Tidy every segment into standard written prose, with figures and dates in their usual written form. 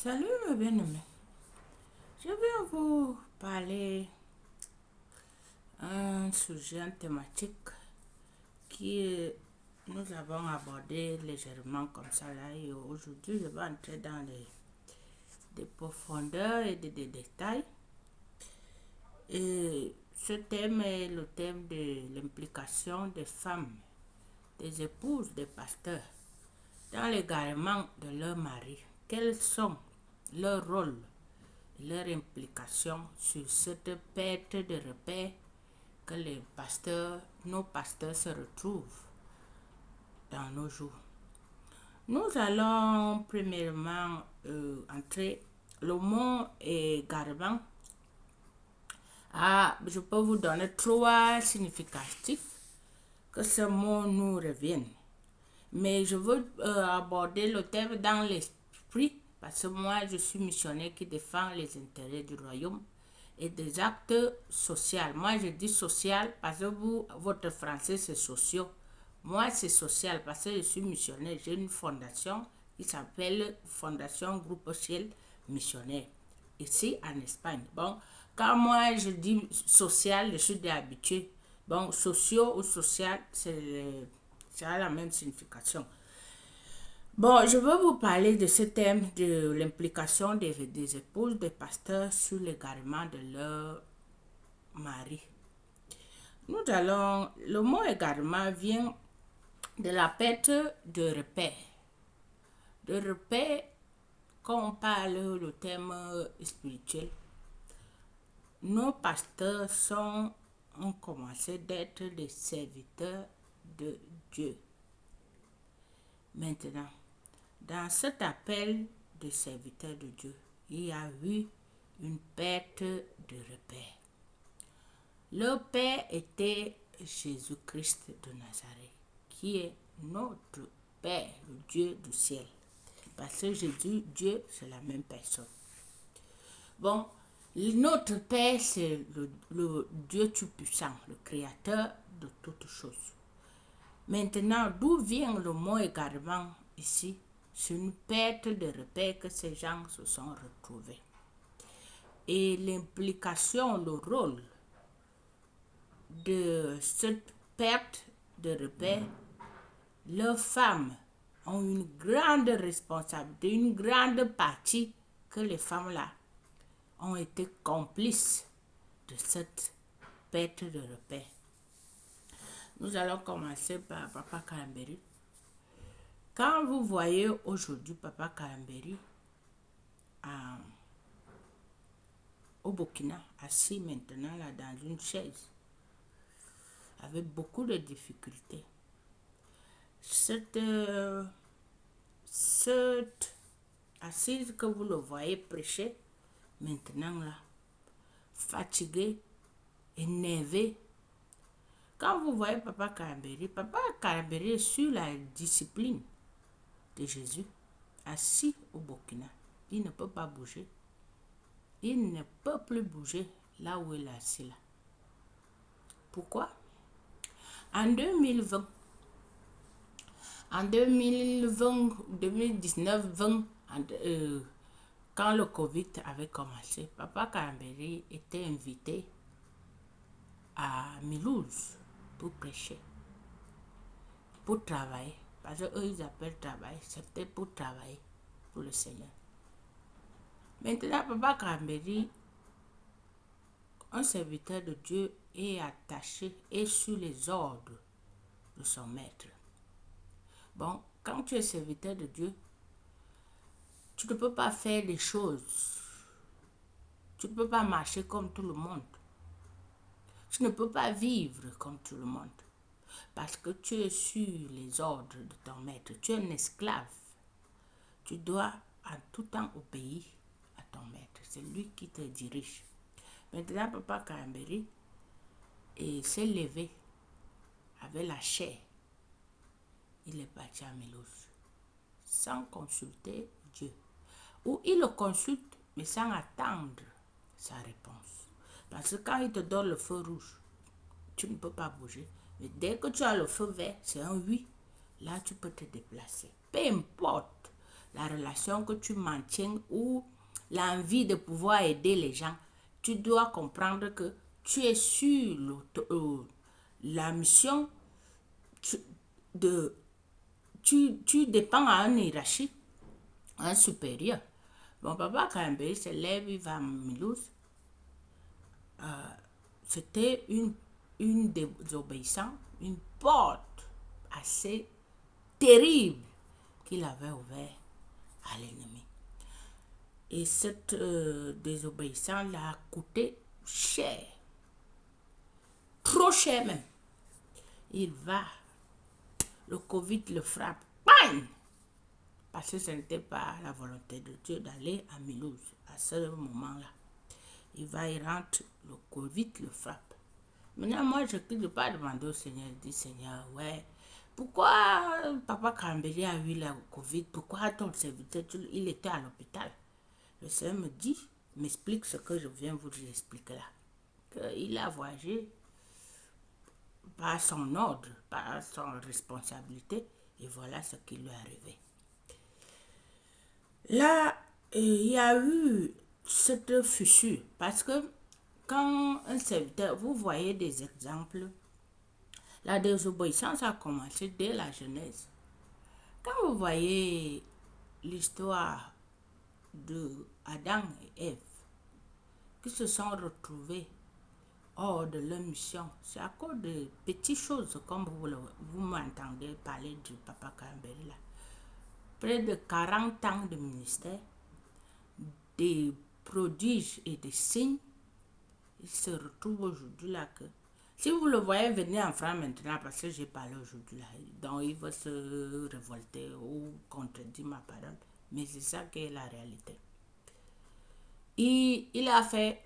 Salut mes bien-aimés. Je viens vous parler un sujet, une thématique qui nous avons abordé légèrement comme ça là et aujourd'hui je vais entrer dans des profondeurs et des détails. Et ce thème est le thème de l'implication des femmes, des épouses, des pasteurs dans l'égarement de leur mari. Quels sont leurs rôles, leur implication sur cette perte de repères que les pasteurs, nos pasteurs se retrouvent dans nos jours. Nous allons premièrement entrer le mot égarement. Je peux vous donner trois significatifs que ce mot nous revienne. Mais je veux aborder le thème dans l'esprit parce que moi, je suis missionnaire qui défend les intérêts du royaume et des actes sociaux. Moi, je dis social parce que vous, votre français, c'est sociaux. Moi, c'est social parce que je suis missionnaire. J'ai une fondation qui s'appelle Fondation Groupe Ciel Missionnaire, ici en Espagne. Bon, quand moi, je dis social, je suis habitué. Bon, sociaux ou social, ça a la même signification. Bon, je veux vous parler de ce thème de l'implication des épouses des pasteurs sur l'égarement de leur mari. Le mot égarement vient de la perte de repères. De repères, quand on parle le thème spirituel, nos pasteurs ont commencé d'être des serviteurs de Dieu. Maintenant, dans cet appel de serviteur de Dieu, il y a eu une perte de repère. Leur père était Jésus-Christ de Nazareth, qui est notre Père, le Dieu du ciel. Parce que Jésus, Dieu, c'est la même personne. Bon, notre Père, c'est le Dieu Tout-Puissant, le Créateur de toutes choses. Maintenant, d'où vient le mot égarement ici? C'est une perte de repère que ces gens se sont retrouvés. Et l'implication, le rôle de cette perte de repère, leurs femmes ont une grande responsabilité, une grande partie que les femmes-là ont été complices de cette perte de repère. Nous allons commencer par Papa Kalamberi. Quand vous voyez aujourd'hui Papa Kalamberi au Burkina, assis maintenant là dans une chaise, avec beaucoup de difficultés, cette assise que vous le voyez prêcher, maintenant là, fatigué, énervé. Quand vous voyez Papa Kalamberi est sur la discipline de Jésus, assis au Burkina. Il ne peut pas bouger. Il ne peut plus bouger là où il est assis là. Pourquoi? En 2020, 2019, 20, quand le Covid avait commencé, Papa Kalamberi était invité à Mulhouse pour prêcher, pour travailler. Parce qu'eux, ils appellent travail, c'était pour travailler pour le Seigneur. Maintenant, Papa Kalamberi, un serviteur de Dieu, est attaché et sous les ordres de son maître. Bon, quand tu es serviteur de Dieu, tu ne peux pas faire des choses. Tu ne peux pas marcher comme tout le monde. Tu ne peux pas vivre comme tout le monde. Parce que tu es sur les ordres de ton maître. Tu es un esclave. Tu dois en tout temps obéir à ton maître. C'est lui qui te dirige. Maintenant, Papa Kalamberi s'est levé avec la chair. Il est parti à Mulhouse sans consulter Dieu. Ou il le consulte, mais sans attendre sa réponse. Parce que quand il te donne le feu rouge, tu ne peux pas bouger. Mais dès que tu as le feu vert, c'est un oui. Là, tu peux te déplacer. Peu importe la relation que tu maintiens ou l'envie de pouvoir aider les gens, tu dois comprendre que tu es sur la mission tu, de... Tu dépends à une hiérarchie, un supérieur. Mon papa, quand il se lève, il va à Mulhouse. C'était une désobéissance, une porte assez terrible qu'il avait ouverte à l'ennemi. Et cette désobéissance l'a coûté cher, trop cher même. Il va, le Covid le frappe, bang! Parce que ce n'était pas la volonté de Dieu d'aller à Mulhouse à ce moment-là. Il va, il rentre, le Covid le frappe. Maintenant, moi, je ne peux pas demander au Seigneur, je dis, Seigneur, ouais, pourquoi Papa Kambeli a eu la Covid? Pourquoi ton serviteur, il était à l'hôpital? Le Seigneur me dit, m'explique ce que je viens vous expliquer là. Qu'il a voyagé par son ordre, par son responsabilité, et voilà ce qui lui est arrivé. Là, il y a eu cette fissure parce que quand un serviteur, vous voyez des exemples, la désobéissance a commencé dès la Genèse. Quand vous voyez l'histoire de Adam et Ève qui se sont retrouvés hors de leur mission, c'est à cause de petites choses comme vous m'entendez parler du papa Kamberi là. Près de 40 ans de ministère, des prodiges et des signes, il se retrouve aujourd'hui là que si vous le voyez venir en France maintenant, parce que j'ai parlé aujourd'hui là, donc il va se révolter ou contredire ma parole, mais c'est ça qui est la réalité. Il a fait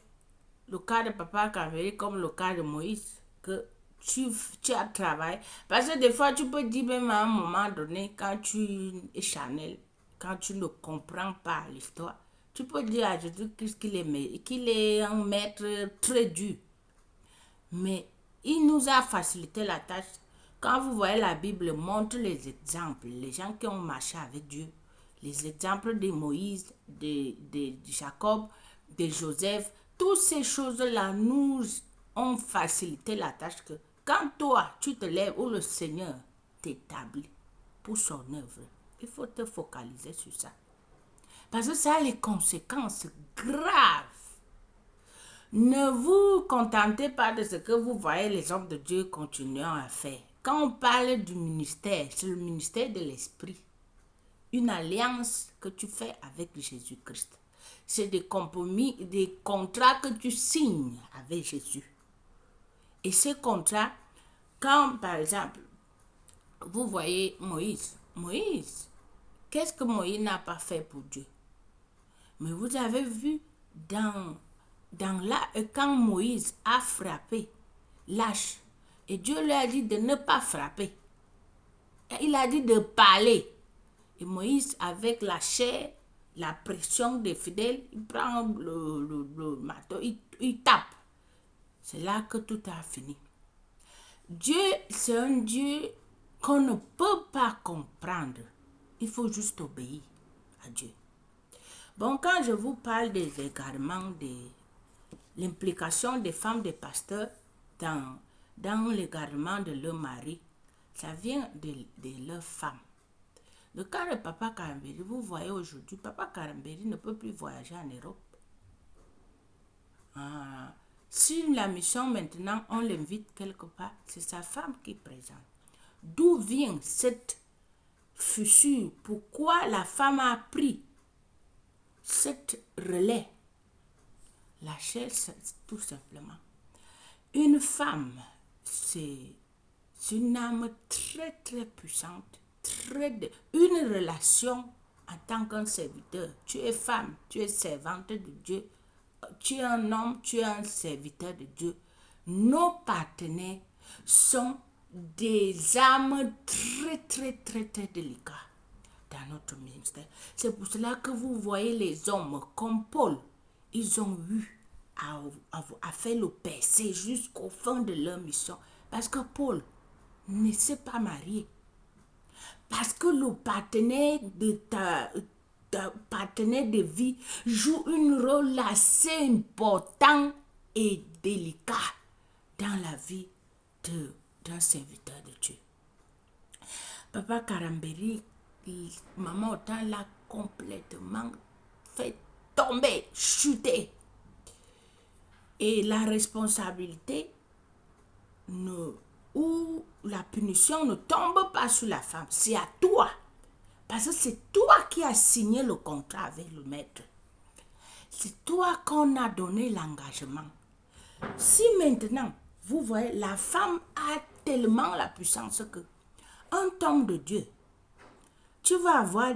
le cas de papa Kamberi comme le cas de Moïse, que tu as travaillé, parce que des fois tu peux dire même à un moment donné, quand tu es charnel, quand tu ne comprends pas l'histoire, tu peux dire à Jésus-Christ qu'il est un maître très dur. Mais il nous a facilité la tâche. Quand vous voyez la Bible montre les exemples, les gens qui ont marché avec Dieu, les exemples de Moïse, de Jacob, de Joseph, toutes ces choses-là nous ont facilité la tâche que quand toi, tu te lèves ou le Seigneur t'établit pour son œuvre, il faut te focaliser sur ça. Parce que ça a les conséquences graves. Ne vous contentez pas de ce que vous voyez les hommes de Dieu continuant à faire. Quand on parle du ministère, c'est le ministère de l'Esprit. Une alliance que tu fais avec Jésus-Christ. C'est des compromis, des contrats que tu signes avec Jésus. Et ces contrats, quand par exemple, vous voyez Moïse, qu'est-ce que Moïse n'a pas fait pour Dieu? Mais vous avez vu quand Moïse a frappé l'âge, et Dieu lui a dit de ne pas frapper. Et il a dit de parler. Et Moïse, avec la chair, la pression des fidèles, il prend le marteau, il tape. C'est là que tout a fini. Dieu, c'est un Dieu qu'on ne peut pas comprendre. Il faut juste obéir à Dieu. Bon, quand je vous parle des égarements, de l'implication des femmes des pasteurs dans l'égarement de leur mari, ça vient de leurs femmes. Le cas de papa Kamberi, vous voyez aujourd'hui, papa Kamberi ne peut plus voyager en Europe. Si la mission maintenant, on l'invite quelque part, c'est sa femme qui présente. D'où vient cette fissure? Pourquoi la femme a pris cette relais? La chair, tout simplement. Une femme, c'est une âme très très puissante, une relation en tant qu'un serviteur. Tu es femme, tu es servante de Dieu. Tu es un homme, tu es un serviteur de Dieu. Nos partenaires sont des âmes très très très très délicates dans notre ministère. C'est pour cela que vous voyez les hommes comme Paul, ils ont eu à faire le percer jusqu'au fond de leur mission. Parce que Paul ne s'est pas marié. Parce que le partenaire partenaire de vie joue un rôle assez important et délicat dans la vie d'un serviteur de Dieu. Papa Karamberi, maman Autant l'a complètement fait tomber, chuter. Et la responsabilité ou la punition ne tombe pas sur la femme, c'est à toi. Parce que c'est toi qui as signé le contrat avec le maître. C'est toi qu'on a donné l'engagement. Si maintenant, vous voyez, la femme a tellement la puissance que un homme de Dieu, tu vas voir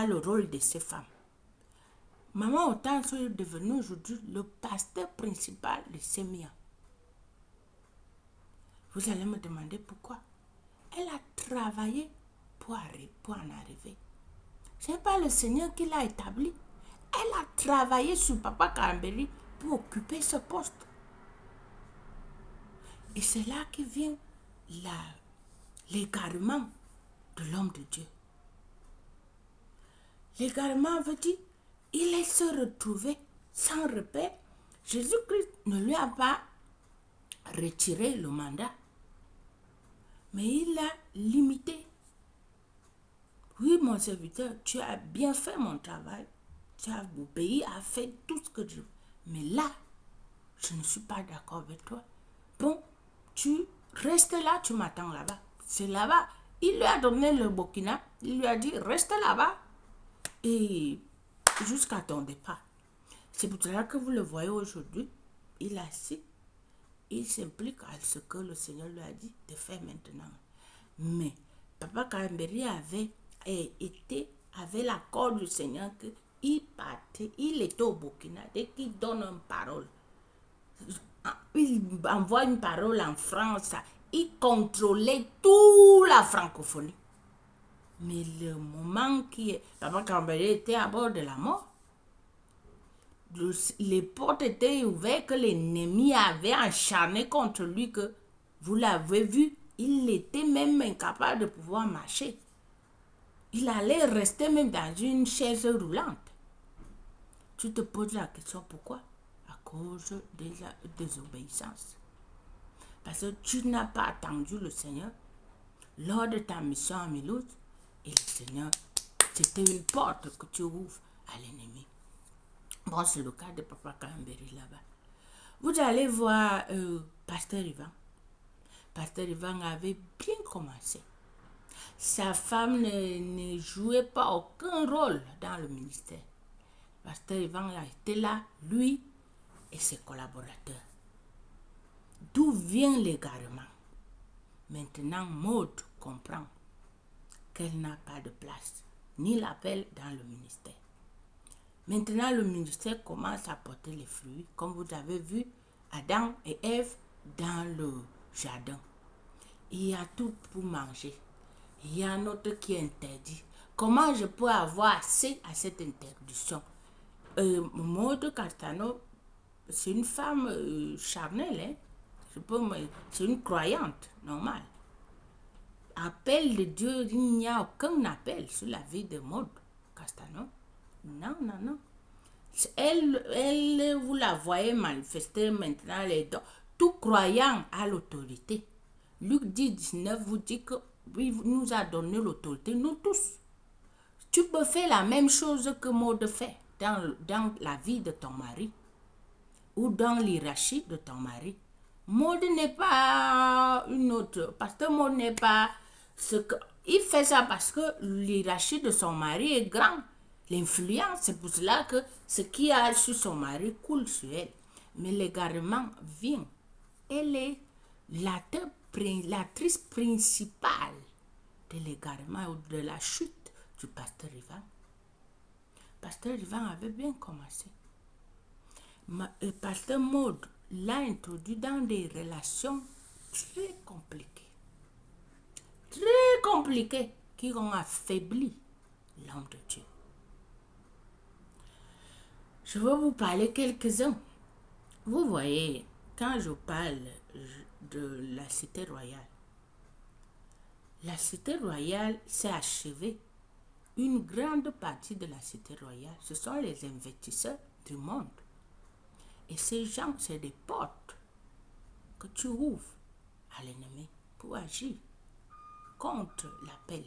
le rôle de ces femmes. Maman Autant est devenue aujourd'hui le pasteur principal de Sémia. Vous allez me demander pourquoi. Elle a travaillé pour en arriver. Ce n'est pas le Seigneur qui l'a établi. Elle a travaillé sur Papa Karamberi pour occuper ce poste. Et c'est là que vient l'égarement de l'homme de Dieu. L'égarement veut dire il se retrouvé sans repère. Jésus-Christ ne lui a pas retiré le mandat, mais il l'a limité. Oui, mon serviteur, tu as bien fait mon travail. Tu as obéi, a fait tout ce que je veux. Mais là, je ne suis pas d'accord avec toi. Bon, tu restes là, tu m'attends là-bas. C'est là-bas. Il lui a donné le Burkina. Il lui a dit, reste là-bas. Et jusqu'à ton départ. C'est pour cela que vous le voyez aujourd'hui. Il est assis. Il s'implique à ce que le Seigneur lui a dit de faire maintenant. Mais Papa Karamberi avait l'accord du Seigneur qu'il partait, il était au Burkina. Dès qu'il donne une parole, il envoie une parole en France, il contrôlait toute la francophonie. Mais le moment qui Papa Karamberi était à bord de la mort, les portes étaient ouvertes, que l'ennemi avait acharné contre lui, que vous l'avez vu, il était même incapable de pouvoir marcher. Il allait rester même dans une chaise roulante. Tu te poses la question pourquoi? À cause de la désobéissance. Parce que tu n'as pas attendu le Seigneur lors de ta mission à Mulhouse. Et le Seigneur, c'était une porte que tu ouvres à l'ennemi. Bon, c'est le cas de Papa Karamberi là-bas. Vous allez voir Pasteur Ivan. Pasteur Ivan avait bien commencé. Sa femme ne jouait pas aucun rôle dans le ministère. Pasteur Ivan a été là, lui et ses collaborateurs. D'où vient l'égarement? Maintenant, Maud comprend qu'elle n'a pas de place, ni l'appel dans le ministère. Maintenant, le ministère commence à porter les fruits, comme vous avez vu Adam et Ève dans le jardin. Il y a tout pour manger. Il y a un autre qui est interdit. Comment je peux avoir accès à cette interdiction? Maud Castano, c'est une femme charnelle. C'est une croyante normale. Appel de Dieu, il n'y a aucun appel sur la vie de Maud Castano. Non. Elle, vous la voyez manifester maintenant les dons. Tout croyant a l'autorité. Luc 10:19 vous dit que oui, nous a donné l'autorité, nous tous. Tu peux faire la même chose que Maud fait dans la vie de ton mari ou dans l'hierarchie de ton mari. Maud n'est pas une autre, parce que Maud n'est pas ce que... Il fait ça parce que l'hierarchie de son mari est grand. L'influence, c'est pour cela que ce qui a sur son mari coule sur elle. Mais l'égarement vient. Elle est l'actrice principale de l'égarement ou de la chute du pasteur Ivan. Pasteur Ivan avait bien commencé. Pasteur Maud l'a introduit dans des relations très compliquées. Très compliquées qui ont affaibli l'homme de Dieu. Je vais vous parler quelques-uns. Vous voyez, quand je parle de la cité royale s'est achevée une grande partie de la cité royale, ce sont les investisseurs du monde. Et ces gens, c'est des portes que tu ouvres à l'ennemi pour agir contre l'appel,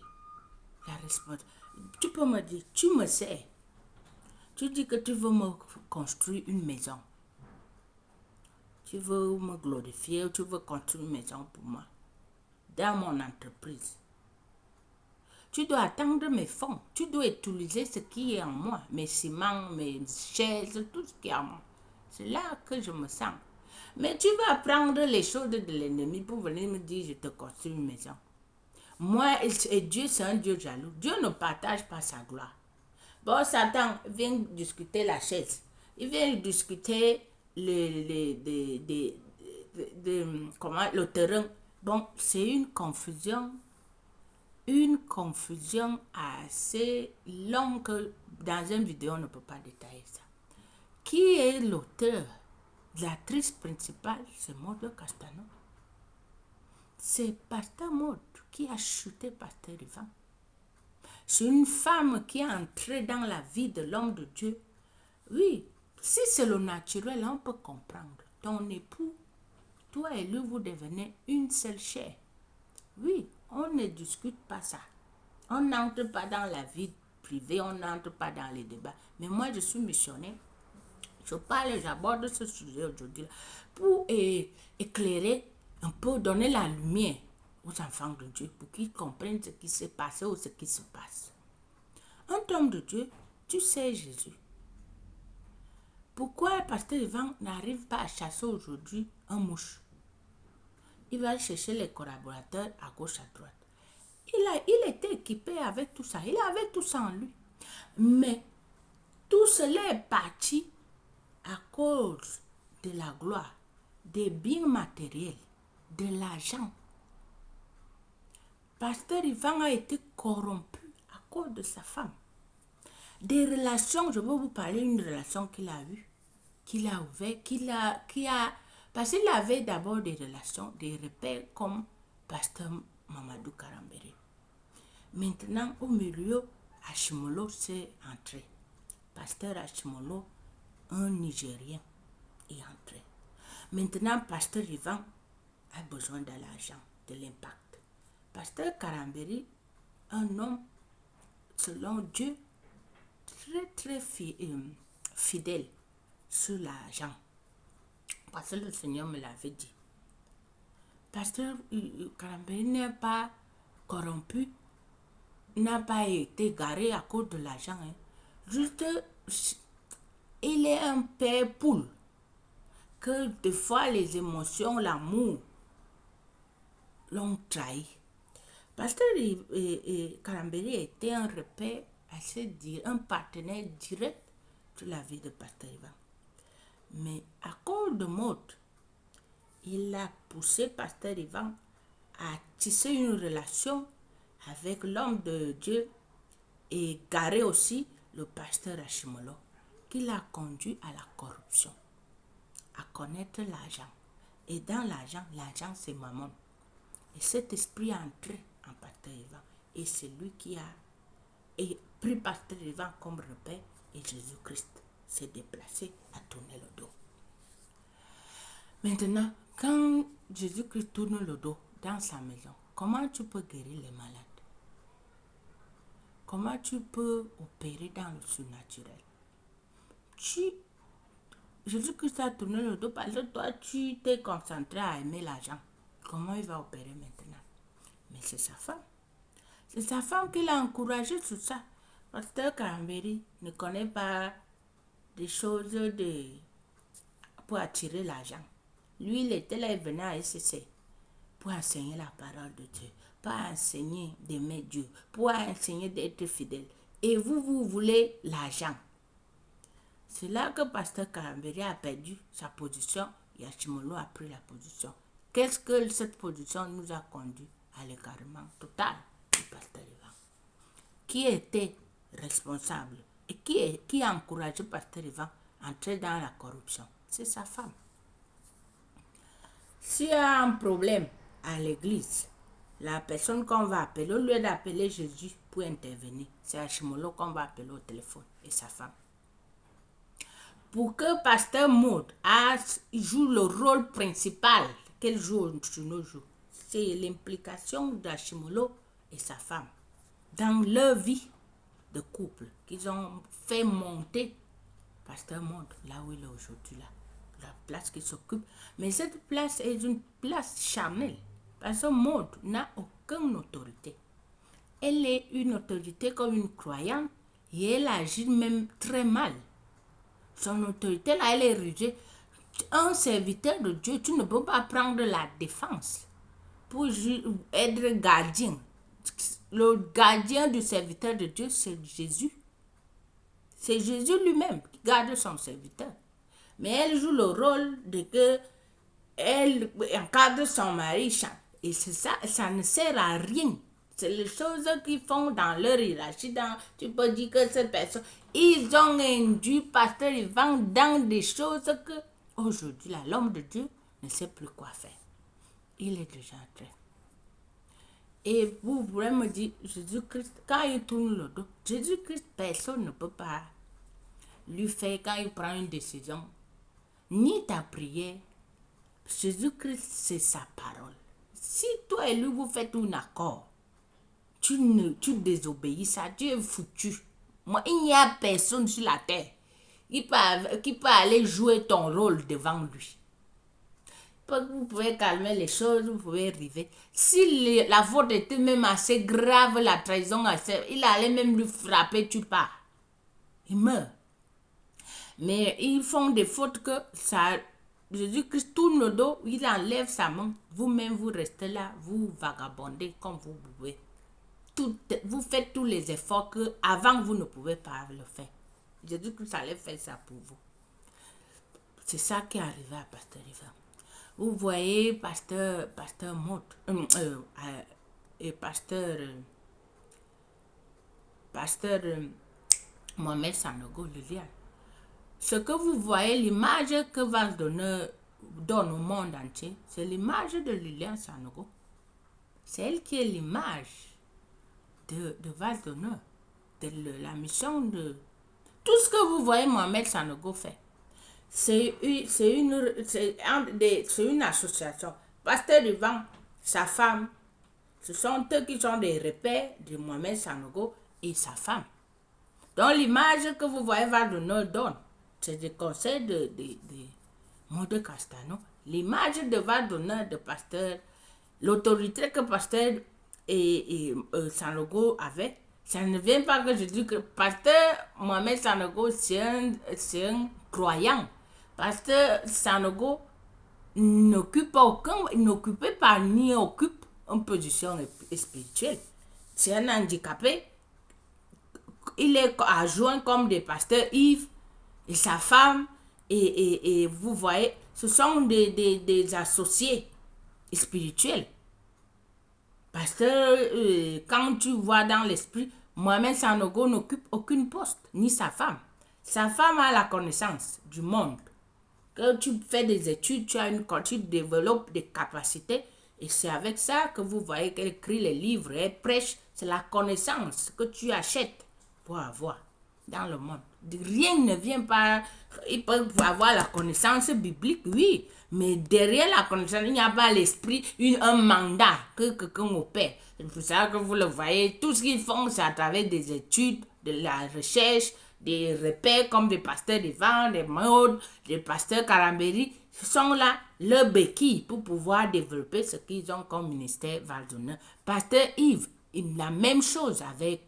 la responsabilité. Tu peux me dire, tu me sais, tu dis que tu veux me construire une maison. Tu veux me glorifier, tu veux construire une maison pour moi, dans mon entreprise. Tu dois attendre mes fonds. Tu dois utiliser ce qui est en moi, mes ciments, mes chaises, tout ce qui est en moi. C'est là que je me sens. Mais tu vas prendre les choses de l'ennemi pour venir me dire, je te construis une maison. Moi et Dieu, c'est un Dieu jaloux. Dieu ne partage pas sa gloire. Bon, Satan vient discuter la chaise. Il vient discuter comment, le terrain. Bon, c'est une confusion assez longue que dans une vidéo, on ne peut pas détailler ça. Qui est l'auteur? L'actrice principale, c'est Maud Castano. C'est Pasteur Maud qui a chuté Pasteur Ivan. C'est une femme qui est entrée dans la vie de l'homme de Dieu. Oui, si c'est le naturel, on peut comprendre. Ton époux, toi et lui, vous devenez une seule chair. Oui, on ne discute pas ça. On n'entre pas dans la vie privée, on n'entre pas dans les débats. Mais moi, je suis missionnaire. Je parle, j'aborde ce sujet aujourd'hui pour éclairer un peu, donner la lumière aux enfants de Dieu pour qu'ils comprennent ce qui s'est passé ou ce qui se passe. Un homme de Dieu, tu sais Jésus. Pourquoi le pasteur Ivan n'arrive pas à chasser aujourd'hui un mouche? Il va chercher les collaborateurs à gauche, à droite. Il était équipé avec tout ça. Il avait tout ça en lui. Mais tout cela est parti à cause de la gloire, des biens matériels, de l'argent. Pasteur Ivan a été corrompu à cause de sa femme. Des relations, je vais vous parler d'une relation qu'il a eue, qu'il a ouvert, parce qu'il avait d'abord des relations, des repères comme Pasteur Mamadou Karambéré. Maintenant, au milieu, Hachimolo s'est entré. Pasteur Hachimolo, un Nigérien, est entré. Maintenant, Pasteur Ivan a besoin de l'argent, de l'impact. Pasteur Karambéry, un homme, selon Dieu, très fidèle sur l'argent. Parce que le Seigneur me l'avait dit. Pasteur Karambéry n'est pas corrompu, n'a pas été garé à cause de l'argent. Juste, il est un père poule. Que des fois les émotions, l'amour l'ont trahi. Pasteur Karambéry était un repère assez direct, un partenaire direct de la vie de Pasteur Ivan. Mais à cause de Maud, il a poussé Pasteur Ivan à tisser une relation avec l'homme de Dieu et garé aussi le pasteur Hachimolo, qui l'a conduit à la corruption, à connaître l'argent. Et dans l'argent, l'argent c'est mammon. Et cet esprit est entré en Pasteur Ivan. Et c'est lui qui a pris Pasteur Ivan comme repère et Jésus-Christ s'est déplacé à tourner le dos. Maintenant, quand Jésus-Christ tourne le dos dans sa maison, comment tu peux guérir les malades? Comment tu peux opérer dans le surnaturel? Jésus-Christ a tourné le dos parce que toi, tu t'es concentré à aimer l'argent. Comment il va opérer maintenant? Mais c'est sa femme. C'est sa femme qui l'a encouragé sur ça. Pasteur Karambéry ne connaît pas des choses pour attirer l'argent. Lui, il était là, il venait à SCC pour enseigner la parole de Dieu, pour enseigner d'aimer Dieu, pour enseigner d'être fidèle. Et vous voulez l'argent. C'est là que Pasteur Karambéry a perdu sa position et Hachimolo a pris la position. Qu'est-ce que cette position nous a conduit à l'égarement total du Pasteur Ivan? Qui était responsable et qui a encouragé Pasteur Ivan à entrer dans la corruption? C'est sa femme. S'il y a un problème à l'église, La personne qu'on va appeler, au lieu d'appeler Jésus pour intervenir, c'est Ashimolo qu'on va appeler au téléphone et sa femme. Pour que Pasteur Maud joue le rôle principal qu'elle joue sur nos jours, c'est l'implication d'Ashimolo et sa femme dans leur vie de couple qu'ils ont fait monter Pasteur Maud là où il est aujourd'hui, là, la place qu'il s'occupe. Mais cette place est une place charnelle. Pasteur Maud n'a aucune autorité. Elle est une autorité comme une croyante et elle agit même très mal. Son autorité là, elle est rusée. Un serviteur de Dieu, tu ne peux pas prendre la défense pour être gardien. Le gardien du serviteur de Dieu, c'est Jésus. C'est Jésus lui-même qui garde son serviteur. Mais elle joue le rôle de que elle encadre son mari. Et c'est ça, ça ne sert à rien. C'est les choses qu'ils font dans leur hiérarchie. Tu peux dire que cette personne, ils ont induit Pasteur Ivan dans des choses que aujourd'hui, l'homme de Dieu ne sait plus quoi faire. Il est déjà en train. Et vous pouvez me dire, Jésus-Christ, quand il tourne le dos, Jésus-Christ, personne ne peut pas lui faire quand il prend une décision. Ni ta prière. Jésus-Christ, c'est sa parole. Si toi et lui, vous faites un accord, tu désobéis, ça, tu es foutu. Moi, il n'y a personne sur la terre qui peut aller jouer ton rôle devant lui. Vous pouvez calmer les choses, vous pouvez arriver. Si la faute était même assez grave, la trahison, il allait même lui frapper, tu pars. Il meurt. Mais ils font des fautes que ça... Jésus-Christ tourne le dos, il enlève sa main. Vous-même, vous restez là, vous vagabondez comme vous pouvez. Vous faites tous les efforts que avant vous ne pouvez pas le faire. Jésus-Christ allait faire ça pour vous. C'est ça qui est arrivé à Pasteur Ivan. Vous voyez Pasteur Maud et Pasteur Mohamed Sanogo, Liliane. Ce que vous voyez, l'image que Valdonneur donne au monde entier, c'est l'image de Liliane Sanogo. C'est elle qui est l'image de Valdonneur, de la mission de... Tout ce que vous voyez Mohamed Sanogo fait, c'est une association. Pasteur Ivan, sa femme, ce sont eux qui sont des repères de Mohamed Sanogo et sa femme. Donc l'image que vous voyez Valdonneur donne, c'est des conseils de Maud Castano. L'image de Valdonneur de Pasteur, l'autorité que Pasteur et Sanogo avait, ça ne vient pas que je dis que Pasteur Mohamed Sanogo, c'est un croyant. Pasteur Sanogo n'occupait pas ni occupe une position spirituelle. C'est un handicapé. Il est adjoint comme des pasteurs Yves et sa femme. Et vous voyez, ce sont des associés spirituels. Parce que quand tu vois dans l'esprit, Mohamed Sanogo n'occupe aucun poste, ni sa femme. Sa femme a la connaissance du monde. Quand tu fais des études, tu développes des capacités. Et c'est avec ça que vous voyez qu'elle écrit les livres, elle prêche. C'est la connaissance que tu achètes pour avoir dans le monde. Rien ne vient pas. Il peut avoir la connaissance biblique, oui. Mais derrière la connaissance, il n'y a pas l'esprit, un mandat que quelqu'un opère. C'est pour ça que vous le voyez, tout ce qu'ils font, c'est à travers des études, de la recherche, des repères comme des pasteurs Ivan, des Maud, des pasteurs Karambéry. Ce sont là leurs béquilles pour pouvoir développer ce qu'ils ont comme ministère Valdonneur. Pasteur Yves, la même chose avec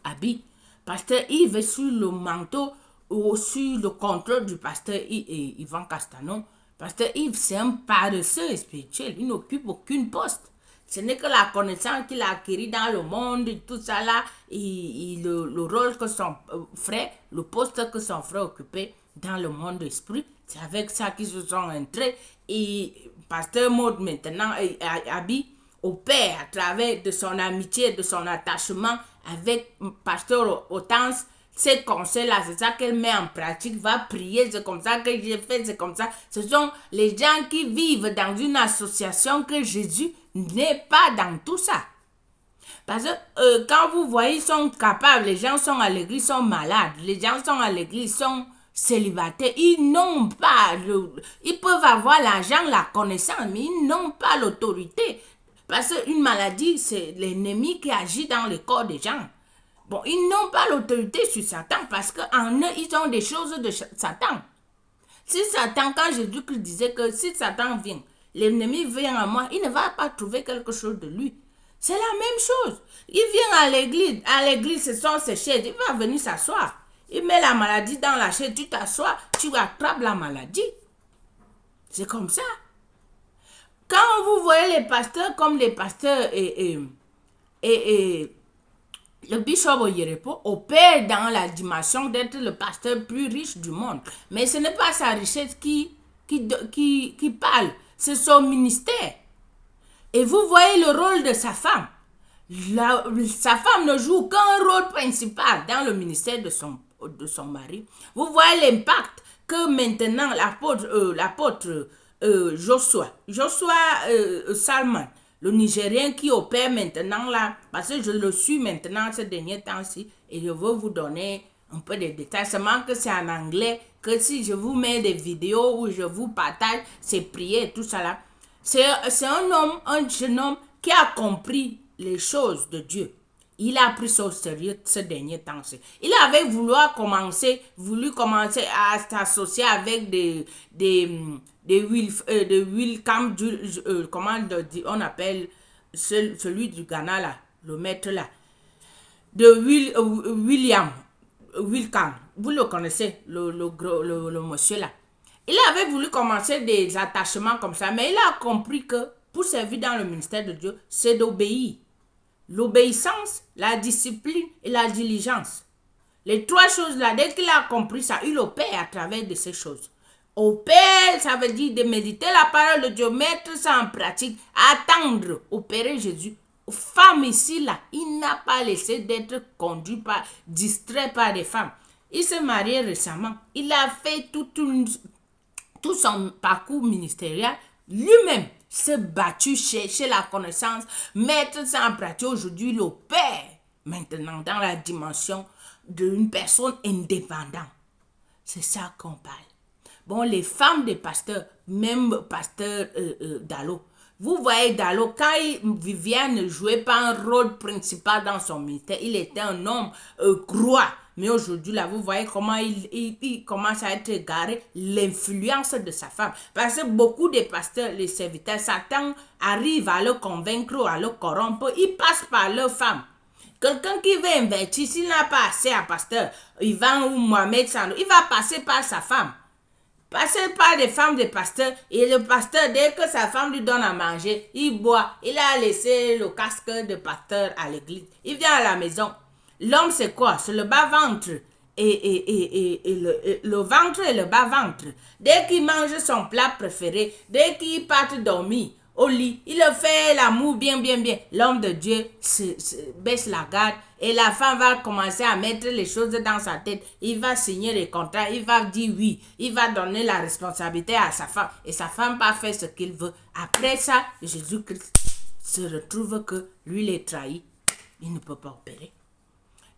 Abi. Pasteur Yves est sur le manteau ou sur le contrôle du pasteur Ivan Castano. Pasteur Yves, c'est un paresseux spirituel. Il n'occupe aucun poste. Ce n'est que la connaissance qu'il a acquis dans le monde, tout ça là, le rôle que son frère, le poste que son frère occupait dans le monde d'esprit. C'est avec ça qu'ils se sont entrés. Et Pasteur Maud maintenant, Abi, opère à travers de son amitié, de son attachement avec Pasteur Hortense. ces conseils-là, c'est ça qu'elle met en pratique, va prier, c'est comme ça que j'ai fait, c'est comme ça. Ce sont les gens qui vivent dans une association que Jésus n'est pas dans tout ça. Parce que quand vous voyez, ils sont capables, les gens sont à l'église, sont malades, les gens sont à l'église, sont célibataires, ils n'ont pas, ils peuvent avoir l'argent, la connaissance, mais ils n'ont pas l'autorité. Parce qu'une maladie, c'est l'ennemi qui agit dans le corps des gens. Bon, ils n'ont pas l'autorité sur Satan parce qu'en eux, ils ont des choses de Satan. Si Satan, quand Jésus-Christ disait que si Satan vient, l'ennemi vient à moi, il ne va pas trouver quelque chose de lui. C'est la même chose. Il vient à l'église, ce sont ses chaises, il va venir s'asseoir. Il met la maladie dans la chaise, tu t'assois, tu attrapes la maladie. C'est comme ça. Quand vous voyez les pasteurs comme les pasteurs et le bishop Oyerepo opère dans la dimension d'être le pasteur plus riche du monde. Mais ce n'est pas sa richesse qui parle, c'est son ministère. Et vous voyez le rôle de sa femme. Sa femme ne joue qu'un rôle principal dans le ministère de son mari. Vous voyez l'impact que maintenant l'apôtre Joshua Salman, le Nigérien qui opère maintenant là, parce que je le suis maintenant ces derniers temps-ci, et je veux vous donner un peu de détails, seulement que c'est en anglais, que si je vous mets des vidéos où je vous partage ses prières et tout ça là, c'est un jeune homme qui a compris les choses de Dieu. Il a pris ça au sérieux ce dernier temps. Il avait voulu commencer à s'associer avec des Wilcam, comment on appelle celui du Ghana là, le maître là, de William Wilcam. Vous le connaissez, le monsieur là. Il avait voulu commencer des attachements comme ça, mais il a compris que pour servir dans le ministère de Dieu, c'est d'obéir. L'obéissance, la discipline et la diligence. Les trois choses-là, dès qu'il a compris ça, il opère à travers de ces choses. Opère, ça veut dire de méditer la parole de Dieu, mettre ça en pratique, attendre, opérer Jésus. Femme ici, là, il n'a pas laissé d'être conduit distrait par des femmes. Il s'est marié récemment. Il a fait tout son parcours ministériel lui-même. Se battu, chercher la connaissance, mettre ça en pratique. Aujourd'hui, il opère maintenant dans la dimension d'une personne indépendante. C'est ça qu'on parle. Bon, les femmes des pasteurs, même pasteur Dalo, vous voyez Dalo, quand Viviane ne jouait pas un rôle principal dans son ministère, il était un homme croix. Mais aujourd'hui, là, vous voyez comment il commence à être égaré, l'influence de sa femme. Parce que beaucoup de pasteurs, les serviteurs, Satan arrive à le convaincre, à le corrompre. Ils passent par leur femme. Quelqu'un qui veut investir, s'il n'a pas assez à pasteur, Ivan ou Mohamed Sano, il va passer par sa femme. Passer par des femmes de pasteur. Et le pasteur, dès que sa femme lui donne à manger, il boit. Il a laissé le casque de pasteur à l'église. Il vient à la maison. L'homme, c'est quoi? C'est le bas-ventre et le ventre et le bas-ventre. Dès qu'il mange son plat préféré, dès qu'il part dormir au lit, il fait l'amour bien. L'homme de Dieu baisse la garde et la femme va commencer à mettre les choses dans sa tête. Il va signer les contrats, il va dire oui. Il va donner la responsabilité à sa femme et sa femme va faire ce qu'il veut. Après ça, Jésus-Christ se retrouve que lui, il est trahi. Il ne peut pas opérer.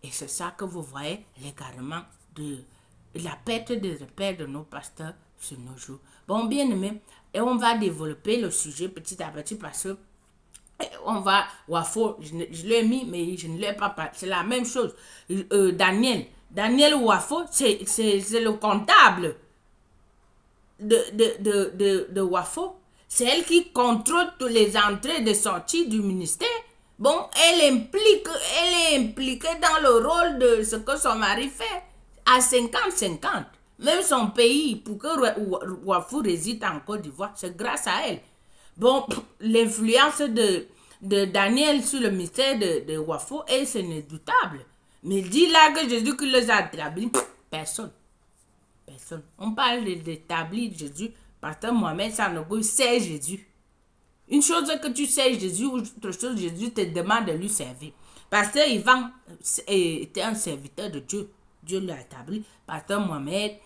Et c'est ça que vous voyez, l'égarement de la perte de repères de nos pasteurs sur nos jours. Bon, bien aimé, et on va développer le sujet petit à petit parce que on va, Wafo, je l'ai mis, mais je ne l'ai pas parlé. C'est la même chose. Daniel Wafo, c'est le comptable de Wafo. C'est elle qui contrôle toutes les entrées et les sorties du ministère. Bon, elle est impliquée dans le rôle de ce que son mari fait à 50-50. Même son pays, pour que Wafo réside en Côte d'Ivoire, c'est grâce à elle. Bon, l'influence de Daniel sur le ministère de Wafo, c'est inédoutable. Mais dit là que Jésus qui les a établis, personne. On parle d'établir Jésus parce que Mohamed Sanogo sait Jésus. Une chose que tu sais Jésus, ou autre chose, Jésus te demande de lui servir. Parce que Ivan était un serviteur de Dieu. Dieu l'a établi. Pasteur Mohamed,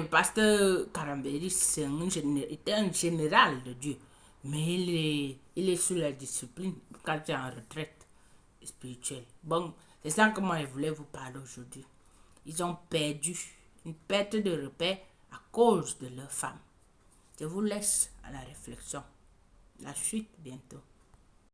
Pasteur Karamberi, était un général de Dieu. Mais il est sous la discipline quand il est en retraite spirituelle. Bon, c'est ça que moi je voulais vous parler aujourd'hui. Ils ont perdu une perte de repère à cause de leur femme. Je vous laisse à la réflexion. La suite bientôt.